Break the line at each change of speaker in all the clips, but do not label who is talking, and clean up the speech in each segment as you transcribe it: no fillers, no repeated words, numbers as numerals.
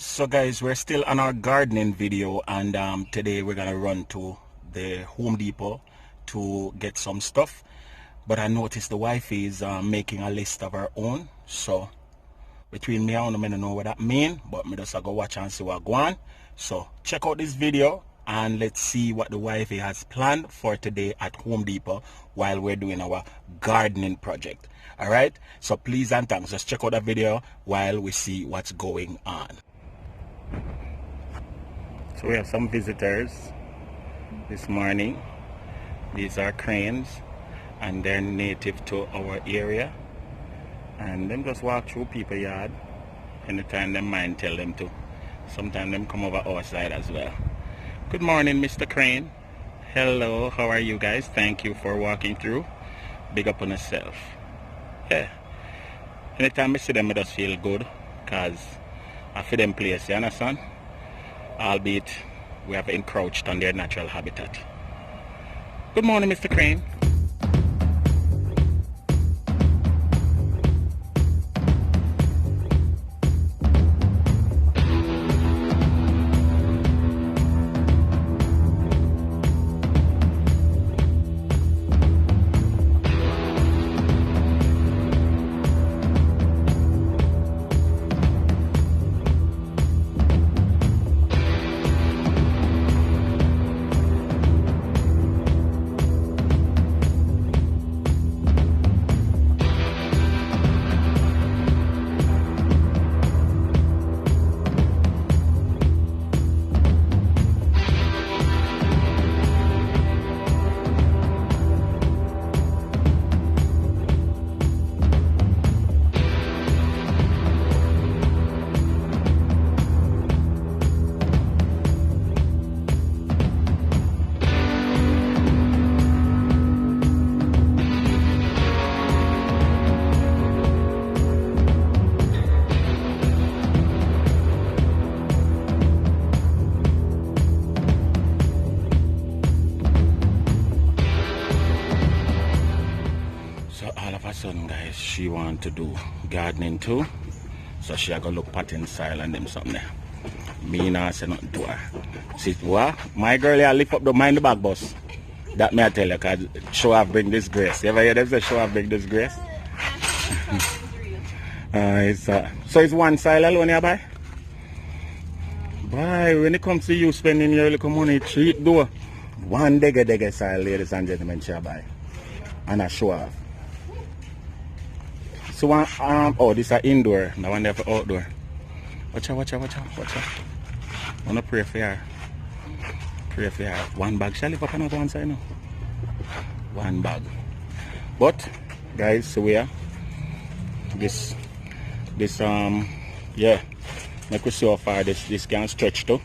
So guys, we're still on our gardening video, and today we're gonna run to the Home Depot to get some stuff. But I noticed the wife is making a list of her own, so between me and I don't know what that mean, but me just go watch and see what go on. So check out this video and let's see what the wifey has planned for today at Home Depot while we're doing our gardening project. Alright, so please and thanks, just check out that video while we see what's going on. So we have some visitors this morning. These are cranes and they're native to our area, and them just walk through people's yard anytime them mind tell them to. Sometimes them come over our side as well. Good morning, Mr. Crane. Hello, how are you guys? Thank you for walking through. Big up on yourself. Yeah, anytime I see them I just feel good, because I feel them place, you understand? Albeit we have encroached on their natural habitat. Good morning, Mr. Crane. Guys, she want to do gardening too, so she go look potting soil and them something there. Me not say nothing to her. See what? My girl here lift up the mind the bag boss. That me I tell you, cause show off bring this grace. You ever hear them say show off bring this grace? So it's one soil alone you buy? Boy, when it comes to you spending your little money, treat do one dega soil, ladies and gentlemen, she buy. And I show off. So one oh, this is indoor, the one there for outdoor. Watch out. I wanna pray for her. Pray for her. One bag shall live up on one side now. One bag. But guys, so we are this yeah. Make we see how far this can stretch to,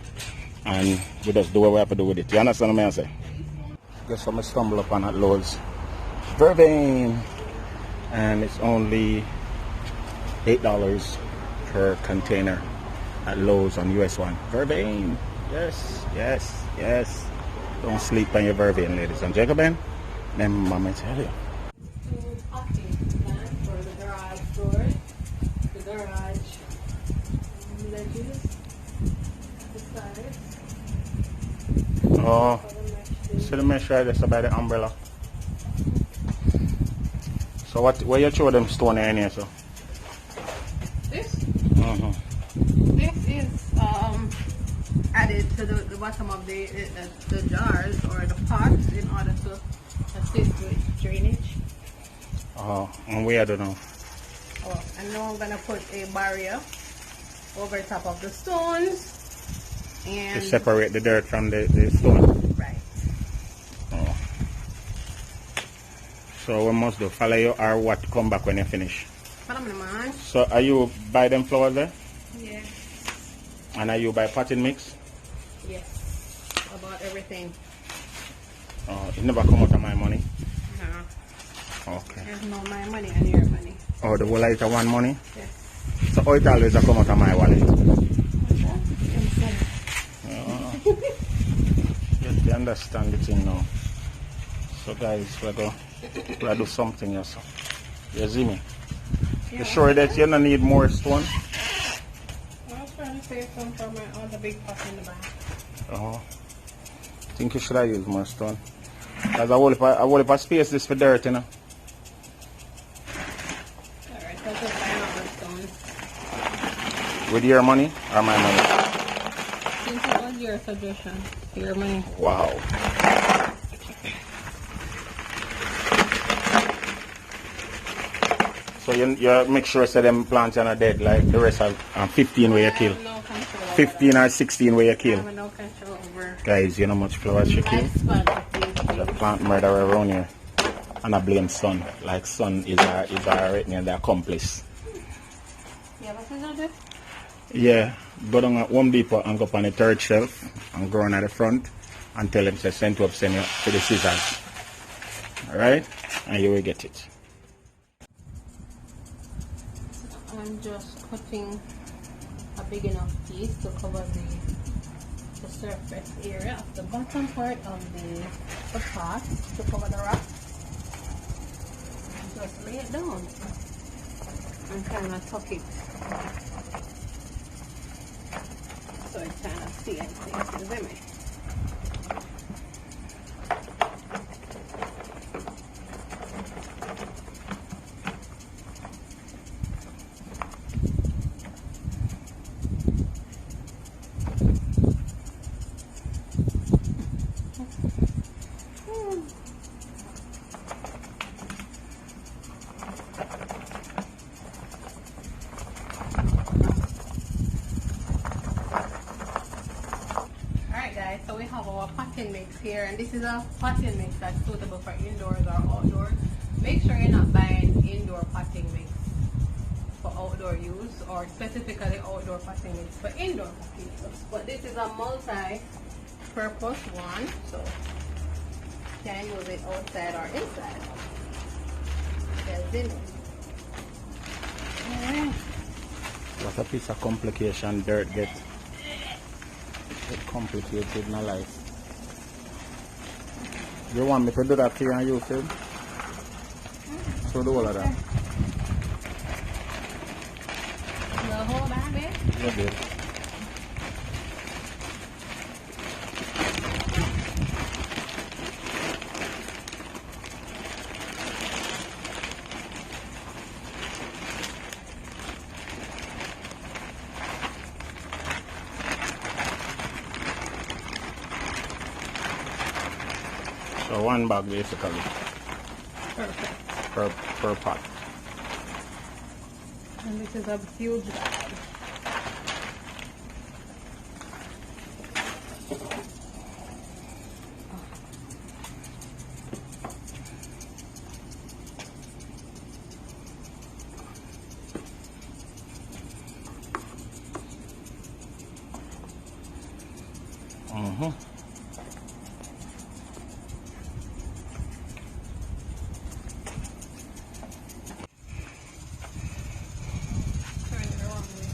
and we just do what we have to do with it. You understand what I say? Guess I'm gonna stumble upon at Lowe's vervain. And it's only $8 per container at Lowe's on US 1. Vervain. Yes. Don't sleep on your vervain, ladies and gentlemen. Then mama tell you.
For the garage doors, the garage ledges, the sides.
Oh, see the mesh right there by the umbrella. So where you throw them stone in here, so?
This? This is added to the bottom of the jars or the pots in order to assist with drainage.
Oh, and where I don't know.
Oh, and now I'm gonna put a barrier over top of the stones and
to separate the dirt from the stone.
Right.
Oh. So we must do follow you or what come back when you finish?
Follow me, man.
So are you buy them flowers there?
Yes.
And are you buy potting mix?
Yes. About everything.
Oh, it never come out of my money?
No.
Okay.
There's no my money and your money.
Oh, the whole is one money?
Yes.
So it always come out of my wallet? Yes, you understand the thing now. So guys, we're going to do something here. So. You see me? You sure that you don't need more stone?
Okay. trying to save some for my other big pot in the back.
Oh. I think you should have used more stone. Because I will if I space this for dirt, you know.
Alright, so just buy another stone.
With your money or my money?
Since it was your suggestion, your money.
Wow. So you make sure so them plants are not dead like the rest of 15 where you kill.
No control
15 or 16 where you
I
kill.
have no control over
Guys, you know how much flowers you kill?
lifespan of these
The
things.
plant murderer around here. And I blame sun. Like sun is our and the accomplice.
Yeah, what is that?
Yeah, go down at Home Depot and go up on the third shelf and go on at the front and tell them to Sendtohope send you to the scissors. Alright? And you will get it.
I'm just cutting a big enough piece to cover the surface area of the bottom part of the pot to cover the rock. Just lay it down and kind of tuck it so it kind of see anything. See me? So we have our potting mix here, and this is a potting mix that's suitable for indoors or outdoors. Make sure you're not buying indoor potting mix for outdoor use, or specifically outdoor potting mix for indoor potting use. But this is a multi-purpose one, so you can use it outside or inside. There's it. Alright.
What a piece of complication dirt get. It's complicated in my life. You want me to do that here on YouTube? So do all of that.
The whole bag there?
You did. So one bag basically
Perfect.
per pot.
And this is a huge bag. Turn it around way.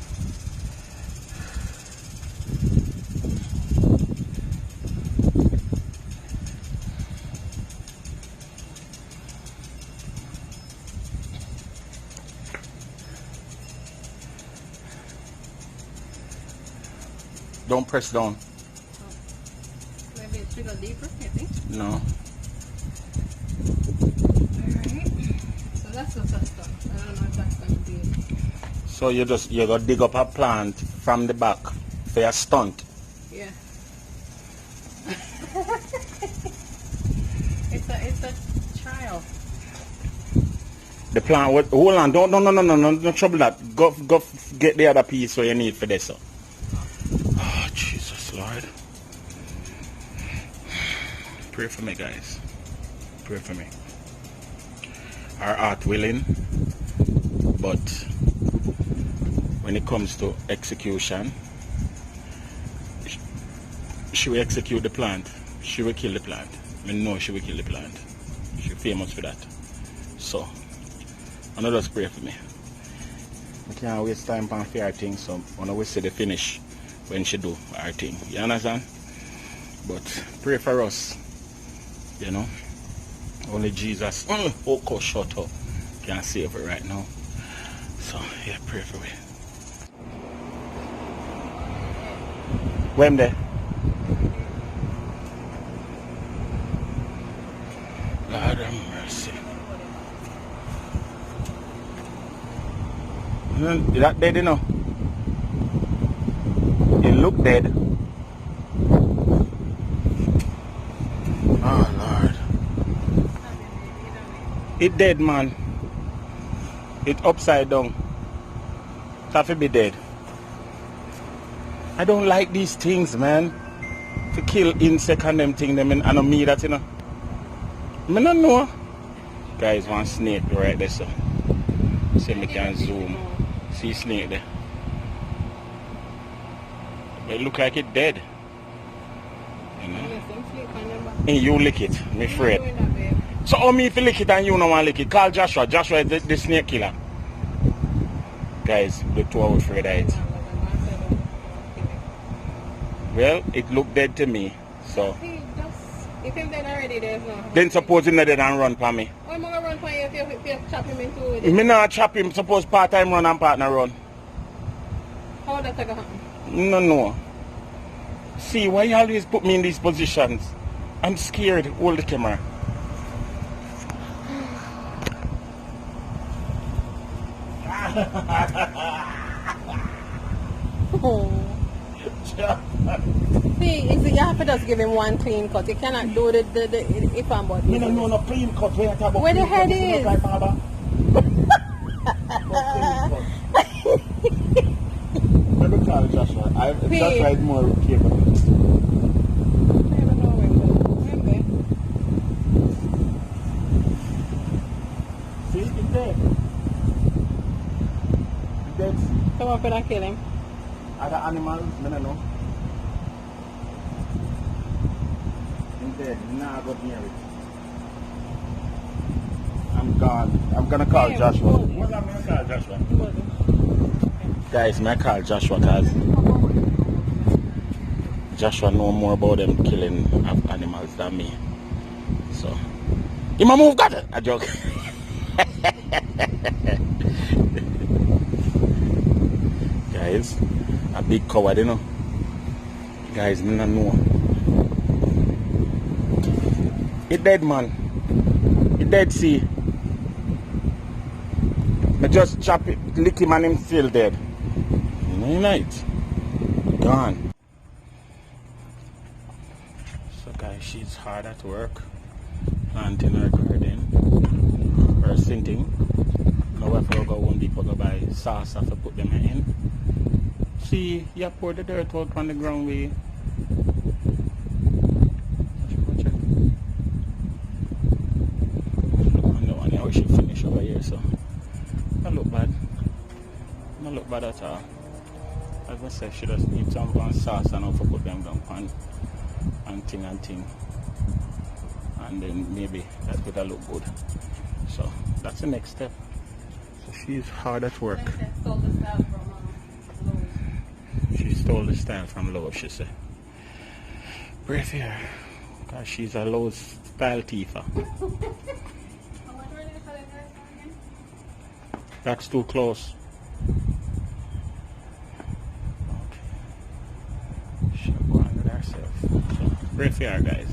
Don't press down.
Maybe it should go deeper, you think?
No.
Alright. So that's what that's done. I don't know if that's going to be.
So you go dig up a plant from the back for your stunt.
Yeah. it's a trial.
The plant, hold on, no trouble that. Go get the other piece what you need for this. Oh, Jesus, Lord. Pray for me, guys. Pray for me. Our heart willing, but when it comes to execution, she will execute the plant. She will kill the plant. I know she will kill the plant. She's famous for that. So, I know just pray for me. I can't waste time on fair things, so I know we see the finish when she do her thing. You understand? But pray for us. You know? Only Jesus, shut up, can save her right now. So, yeah, pray for me. When there? Lord have mercy. That dead, you know? It look dead. Oh Lord. It dead, man. It upside down. It have to be dead. I don't like these things, man. To kill insect and them thing, them and I don't mean that, you know. I don't know. Guys, one snake right there, so. See me can zoom. See snake there. But it look like it dead. You know? And you lick it, me afraid. So how me if you lick it and you don't want to lick it? Call Joshua. Joshua is the snake killer. Guys, the two are afraid of it. Well, it looked dead to me, so.
If him dead already, there's no.
Then suppose him dead and run for me.
Why am I gonna run for you if you chop him into it?
Me not chop him, suppose part-time run and partner run.
How would that take a happen?
No. See, why you always put me in these positions? I'm scared. Hold the camera.
Oh. See, you have to just give him one clean cut. You cannot do the if I'm body.
Me no know clean cut.
Where the head is?
Let me call Joshua. Joshua is more capable.
I don't know where.
See, it's dead. It's dead.
So what could I kill him?
Other animals, I don't know. It's dead. Now I got near it. I'm gone. I'm gonna call Joshua. What am I gonna call Joshua? Guys, I call Joshua because Joshua know more about them killing of animals than me. So, you ma move, got it. A joke. Guys, a big coward, you know. Guys, me not know. It dead, man. It dead, see. I just chop it, lick him and him still dead. Night. Gone. So guys, she's hard at work. Planting her garden. Or sinting. Now if I go one deep, I go buy sauce to put them in. See, you pour the dirt out on the ground with we should finish over here, so not look bad. Not look bad at all. As I said, she just need some sauce and I'll put them down pan and thing. And then maybe that would look good. So that's the next step. So she's hard at work. She stole the style from Lowe's, she said. Breathe here. Because she's a Lowe's style thief. That's too close. Okay. She'll go under herself. So, breathe here, guys.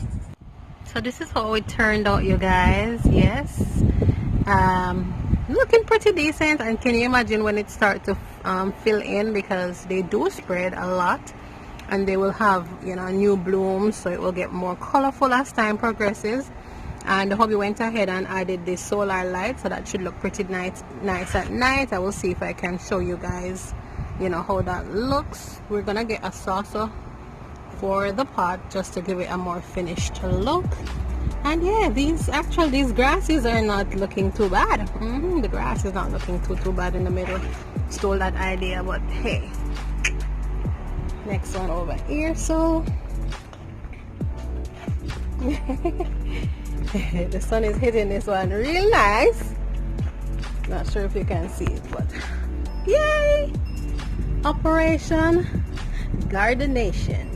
So this is how it turned out, you guys. Yes. Looking pretty decent. And can you imagine when it starts to fill in, because they do spread a lot and they will have, you know, new blooms, so it will get more colorful as time progresses. And the hubby went ahead and added the solar light, so that should look pretty nice at night. I will see if I can show you guys, you know, how that looks. We're gonna get a saucer for the pot just to give it a more finished look. And yeah, these grasses are not looking too bad. The grass is not looking too bad in the middle. Stole that idea, but hey. Next one over here, so the sun is hitting this one real nice. Not sure if you can see it, but yay! Operation Gardenation.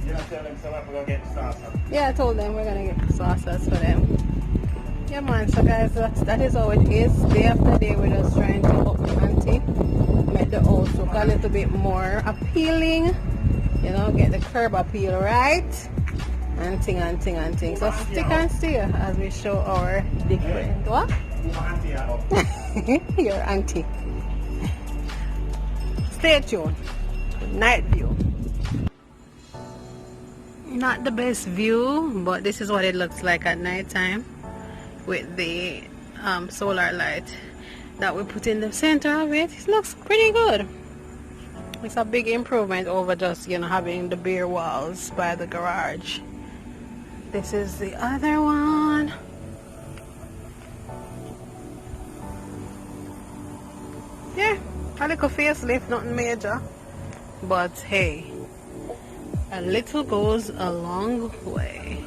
Yeah, I told them we're gonna get sauces for them. Yeah man, so guys, that is how it is. Day after day we're just trying to up the ante, make the house look a little bit more appealing. You know, get the curb appeal right. And ting and ting and ting. So stick and stay as we show our different. What? Your auntie. Stay tuned. Night view. Not the best view, but this is what it looks like at night time with the solar light that we put in the center of it. It looks pretty good. It's a big improvement over just, you know, having the bare walls by the garage. This is the other one. Yeah, a little facelift, nothing major. But hey, a little goes a long way.